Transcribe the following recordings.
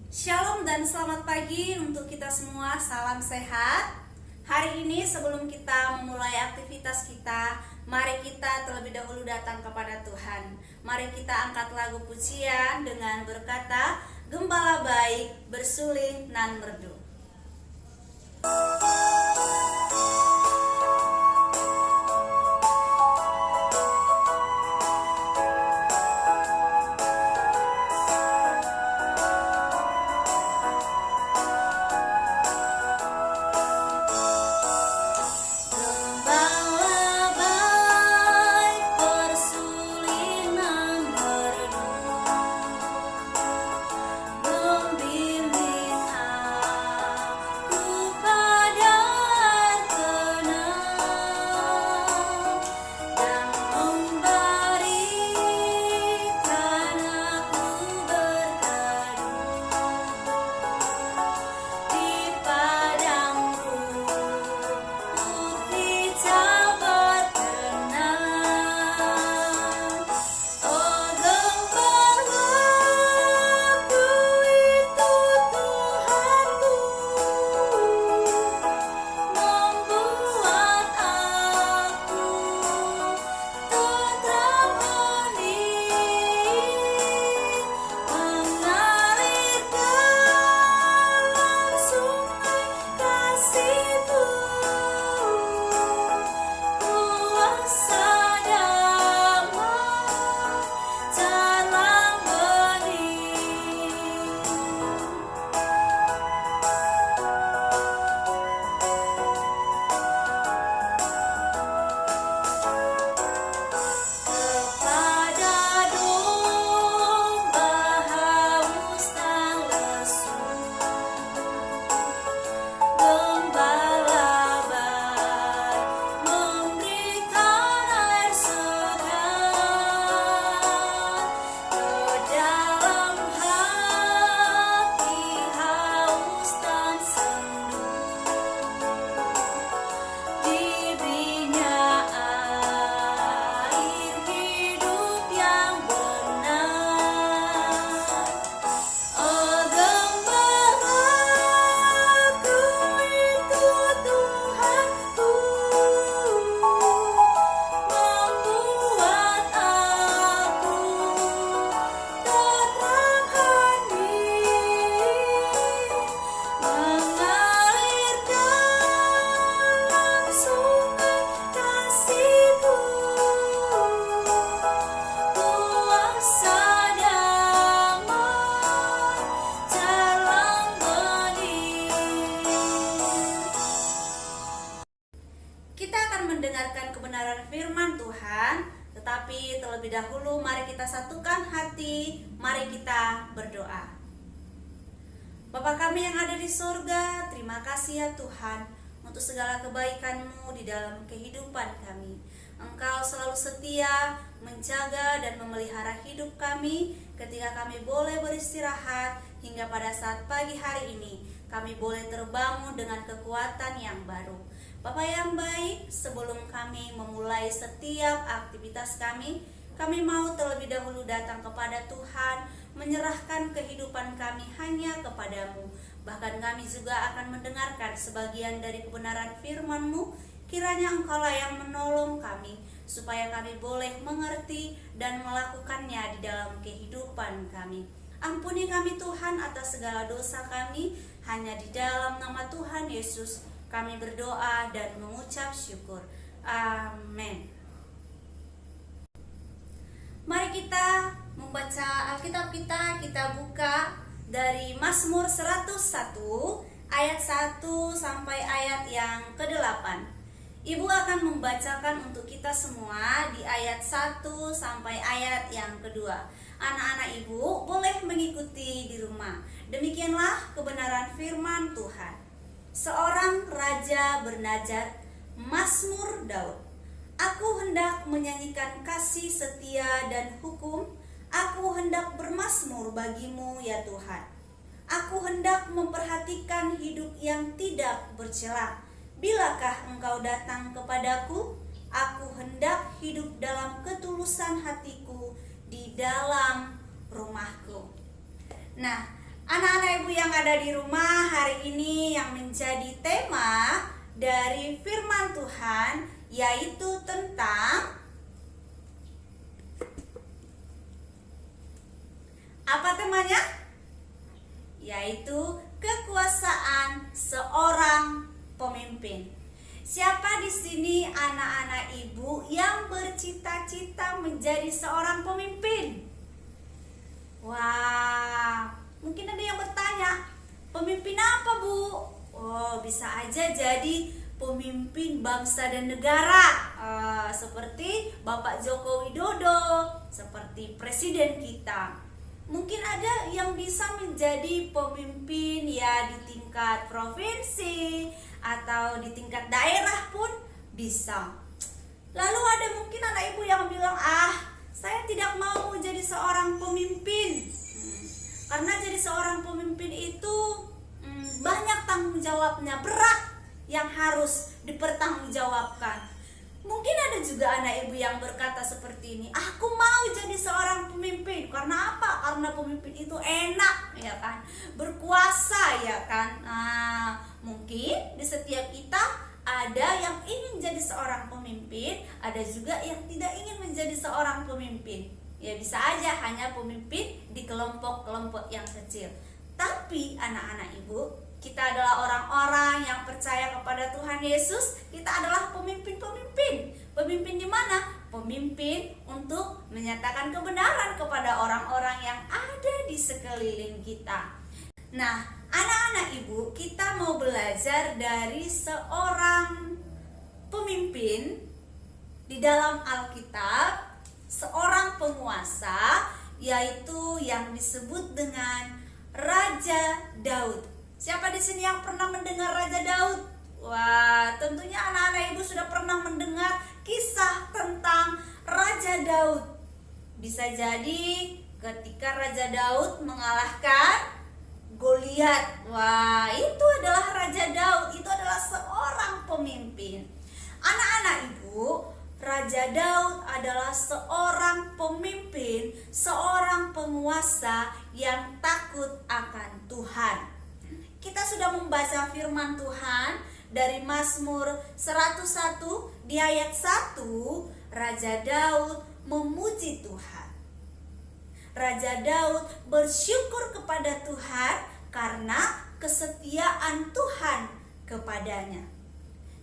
Shalom dan selamat pagi untuk kita semua, salam sehat. Hari ini sebelum kita memulai aktivitas kita, mari kita terlebih dahulu datang kepada Tuhan. Mari kita angkat lagu pujian dengan berkata, Gembala baik, bersuling nan merdu. Mendengarkan kebenaran firman Tuhan, tetapi terlebih dahulu mari kita satukan hati, mari kita berdoa. Bapa kami yang ada di surga, terima kasih ya Tuhan untuk segala kebaikan-Mu di dalam kehidupan kami. Engkau selalu setia menjaga dan memelihara hidup kami ketika kami boleh beristirahat hingga pada saat pagi hari ini kami boleh terbangun dengan kekuatan yang baru. Bapa yang baik, sebelum kami memulai setiap aktivitas kami mau terlebih dahulu datang kepada Tuhan, menyerahkan kehidupan kami hanya kepadamu. Bahkan kami juga akan mendengarkan sebagian dari kebenaran firman-Mu. Kiranya Engkaulah yang menolong kami, supaya kami boleh mengerti dan melakukannya di dalam kehidupan kami. Ampuni kami Tuhan atas segala dosa kami, hanya di dalam nama Tuhan Yesus kami berdoa dan mengucap syukur. Amin. Mari kita membaca Alkitab kita buka dari Mazmur 101 ayat 1 sampai ayat yang ke-8. Ibu akan membacakan untuk kita semua di ayat 1 sampai ayat yang kedua. Anak-anak ibu boleh mengikuti di rumah. Demikianlah kebenaran firman Tuhan. Seorang raja bernazar, Mazmur Daud. Aku hendak menyanyikan kasih setia dan hukum. Aku hendak bermazmur bagimu ya Tuhan. Aku hendak memperhatikan hidup yang tidak bercela. Bilakah engkau datang kepadaku? Aku hendak hidup dalam ketulusan hatiku di dalam rumahku. Nah, Anak-anak ibu yang ada di rumah, hari ini yang menjadi tema dari firman Tuhan yaitu tentang apa temanya? Yaitu kekuasaan seorang pemimpin. Siapa di sini anak-anak ibu yang bercita-cita menjadi seorang pemimpin? Wah, mungkin ada yang bertanya, pemimpin apa, Bu? Oh, bisa aja jadi pemimpin bangsa dan negara, seperti Bapak Joko Widodo, seperti presiden kita. Mungkin ada yang bisa menjadi pemimpin ya di tingkat provinsi atau di tingkat daerah pun bisa. Lalu ada mungkin anak ibu yang bilang, saya tidak mau jadi seorang pemimpin. Karena jadi seorang pemimpin itu banyak tanggung jawabnya, berat yang harus dipertanggungjawabkan. Mungkin ada juga anak ibu yang berkata seperti ini, aku mau jadi seorang pemimpin. Karena apa? Karena pemimpin itu enak, ya kan? Berkuasa, ya kan? Mungkin di setiap kita ada yang ingin jadi seorang pemimpin, ada juga yang tidak ingin menjadi seorang pemimpin. Ya bisa aja hanya pemimpin di kelompok-kelompok yang kecil. Tapi anak-anak ibu, kita adalah orang-orang yang percaya kepada Tuhan Yesus. Kita adalah pemimpin-pemimpin. Pemimpin di mana? Pemimpin untuk menyatakan kebenaran kepada orang-orang yang ada di sekeliling kita. Nah, anak-anak ibu, kita mau belajar dari seorang pemimpin di dalam Alkitab, seorang penguasa, yaitu yang disebut dengan Raja Daud. Siapa di sini yang pernah mendengar Raja Daud? Wah, tentunya anak-anak ibu sudah pernah mendengar kisah tentang Raja Daud. Bisa jadi ketika Raja Daud mengalahkan Goliat. Wah, itu adalah Raja Daud, itu adalah seorang pemimpin. Anak-anak ibu, Raja Daud adalah seorang pemimpin, seorang penguasa yang takut akan Tuhan. Kita sudah membaca firman Tuhan dari Mazmur 101 di ayat 1, Raja Daud memuji Tuhan. Raja Daud bersyukur kepada Tuhan karena kesetiaan Tuhan kepadanya.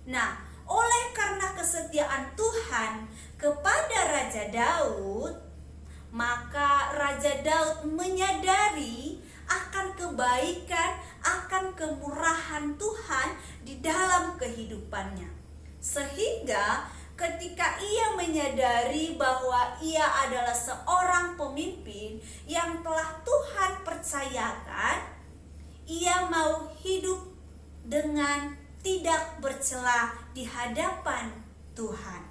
Nah, oleh karena kesetiaan Tuhan kepada Raja Daud, maka Raja Daud menyadari akan kebaikan, akan kemurahan Tuhan di dalam kehidupannya. Sehingga ketika ia menyadari bahwa ia adalah seorang pemimpin yang telah Tuhan percayakan, ia mau hidup dengan tidak bercela di hadapan Tuhan.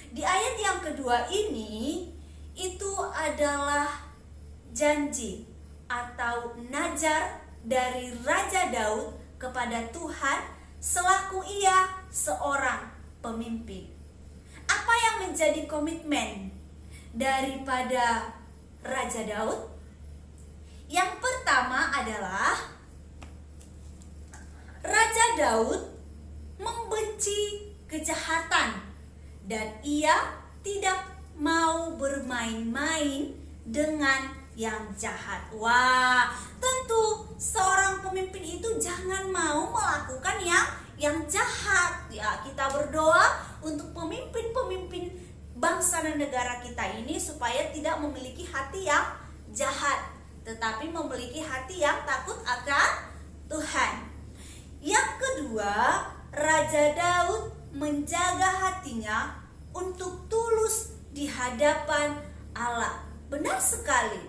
Di ayat yang kedua ini, itu adalah janji atau nazar dari Raja Daud kepada Tuhan selaku ia seorang pemimpin. Apa yang menjadi komitmen daripada Raja Daud? Yang pertama adalah Raja Daud membenci kejahatan dan ia tidak mau bermain-main dengan yang jahat. Wah, tentu seorang pemimpin itu jangan mau melakukan yang jahat. Ya, kita berdoa untuk pemimpin-pemimpin bangsa dan negara kita ini supaya tidak memiliki hati yang jahat, tetapi memiliki hati yang takut akan Tuhan. Yang kedua, Raja Daud menjaga hatinya untuk tulus di hadapan Allah. Benar sekali.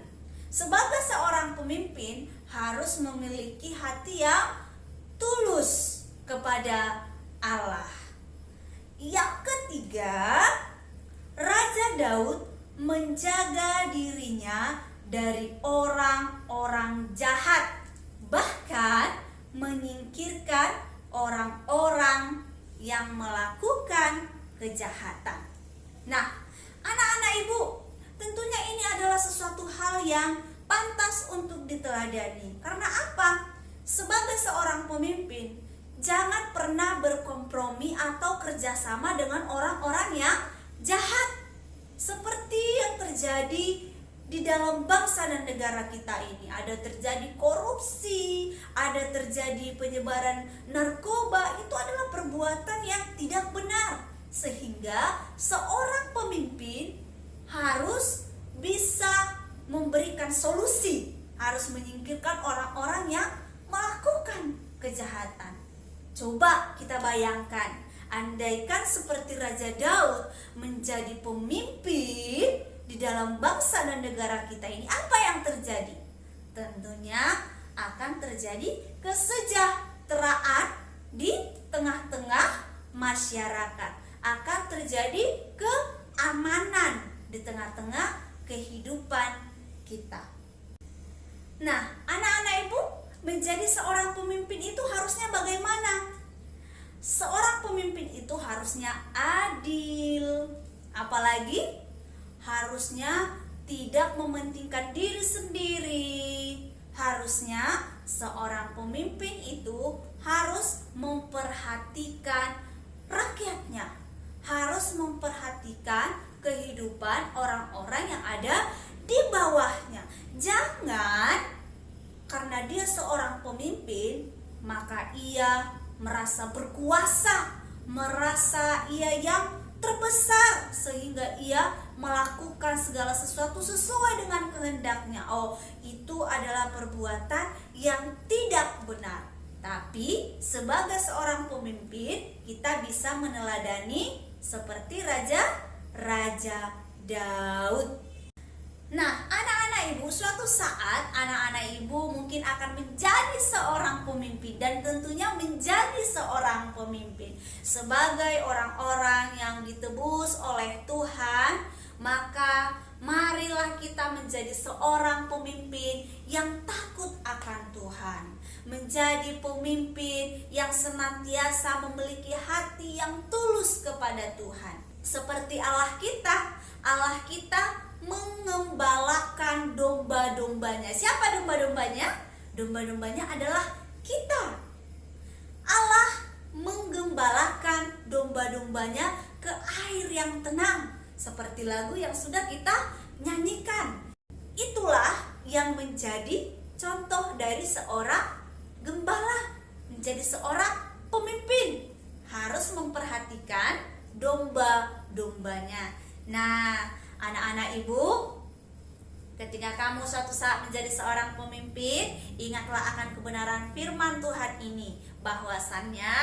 Sebagai seorang pemimpin harus memiliki hati yang tulus kepada Allah. Yang ketiga, Raja Daud menjaga dirinya dari orang-orang jahat, bahkan menyingkirkan orang-orang yang melakukan kejahatan. Nah, anak-anak ibu, tentunya ini adalah sesuatu hal yang pantas untuk diteladani. Karena apa? Sebagai seorang pemimpin, jangan pernah berkompromi atau kerjasama dengan orang-orang yang jahat, seperti yang terjadi di dalam bangsa dan negara kita ini. Ada terjadi korupsi, ada terjadi penyebaran narkoba. Itu adalah perbuatan yang tidak benar, sehingga seorang pemimpin harus bisa memberikan solusi, harus menyingkirkan orang-orang yang melakukan kejahatan. Coba kita bayangkan, andaikan seperti Raja Daud menjadi pemimpin di dalam bangsa dan negara kita ini, apa yang terjadi? Tentunya akan terjadi kesejahteraan di tengah-tengah masyarakat, akan terjadi keamanan di tengah-tengah kehidupan kita. Nah, anak-anak ibu, menjadi seorang pemimpin itu harusnya bagaimana? Seorang pemimpin itu harusnya adil, apalagi harusnya tidak mementingkan diri sendiri. Harusnya seorang pemimpin itu harus memperhatikan rakyatnya, harus memperhatikan kehidupan orang-orang yang ada di bawahnya. Jangan karena dia seorang pemimpin, maka ia merasa berkuasa, merasa ia yang terbesar, sehingga ia melakukan segala sesuatu sesuai dengan kehendaknya. Oh, itu adalah perbuatan yang tidak benar. Tapi sebagai seorang pemimpin, kita bisa meneladani seperti Raja Daud. Nah, anak-anak ibu, suatu saat anak-anak ibu mungkin akan menjadi seorang pemimpin, dan tentunya menjadi seorang pemimpin sebagai orang-orang yang ditebus oleh Tuhan. Maka marilah kita menjadi seorang pemimpin yang takut akan Tuhan, menjadi pemimpin yang senantiasa memiliki hati yang tulus kepada Tuhan. Seperti Allah kita mengembalakan domba-dombanya. Siapa domba-dombanya? Domba-dombanya adalah kita. Allah menggembalakan domba-dombanya ke air yang tenang, seperti lagu yang sudah kita nyanyikan. Itulah yang menjadi contoh dari seorang gembala, menjadi seorang pemimpin, harus memperhatikan domba-dombanya. Nah, anak-anak ibu, ketika kamu suatu saat menjadi seorang pemimpin, ingatlah akan kebenaran firman Tuhan ini, bahwasannya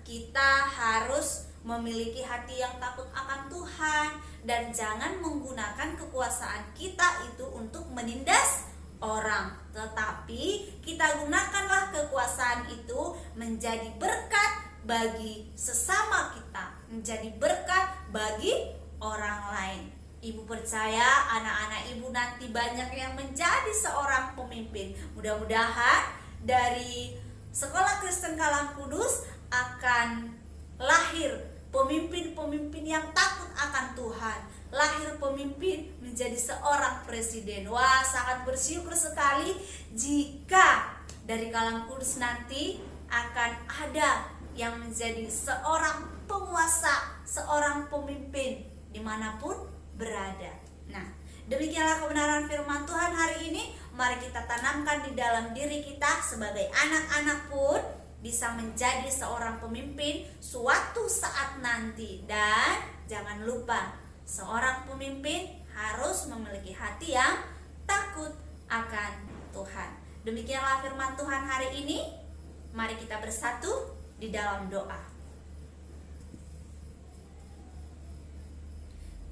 kita harus memiliki hati yang takut akan Tuhan, dan jangan menggunakan kekuasaan kita itu untuk menindas orang, tetapi kita gunakanlah kekuasaan itu menjadi berkat bagi sesama kita, menjadi berkat bagi orang lain. Ibu percaya anak-anak ibu nanti banyak yang menjadi seorang pemimpin. Mudah-mudahan dari Sekolah Kristen Kalam Kudus akan lahir pemimpin-pemimpin yang takut akan Tuhan, lahir pemimpin menjadi seorang presiden. Wah, sangat bersyukur sekali jika dari Kalam Kudus nanti akan ada yang menjadi seorang penguasa, seorang pemimpin dimanapun berada. Nah, demikianlah kebenaran firman Tuhan hari ini. Mari kita tanamkan di dalam diri kita sebagai anak-anak pun bisa menjadi seorang pemimpin suatu saat nanti. Dan jangan lupa, seorang pemimpin harus memiliki hati yang takut akan Tuhan. Demikianlah firman Tuhan hari ini. Mari kita bersatu di dalam doa.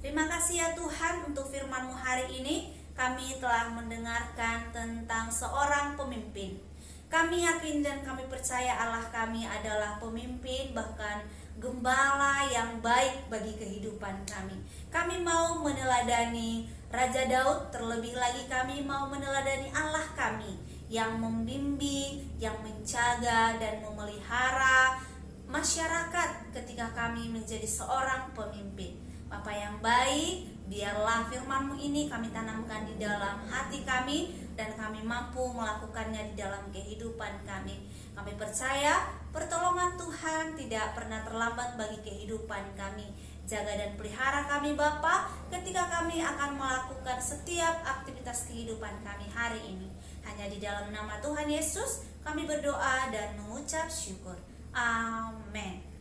Terima kasih ya Tuhan untuk firman-Mu hari ini. Kami telah mendengarkan tentang seorang pemimpin. Kami yakin dan kami percaya Allah kami adalah pemimpin, bahkan gembala yang baik bagi kehidupan kami. Kami mau meneladani Raja Daud, terlebih lagi kami mau meneladani Allah kami yang membimbing, yang menjaga dan memelihara masyarakat ketika kami menjadi seorang pemimpin. Bapa yang baik, biarlah firman-Mu ini kami tanamkan di dalam hati kami, dan kami mampu melakukannya di dalam kehidupan kami. Kami percaya pertolongan Tuhan tidak pernah terlambat bagi kehidupan kami. Jaga dan pelihara kami Bapa ketika kami akan melakukan setiap aktivitas kehidupan kami hari ini. Hanya di dalam nama Tuhan Yesus kami berdoa dan mengucap syukur. Amin.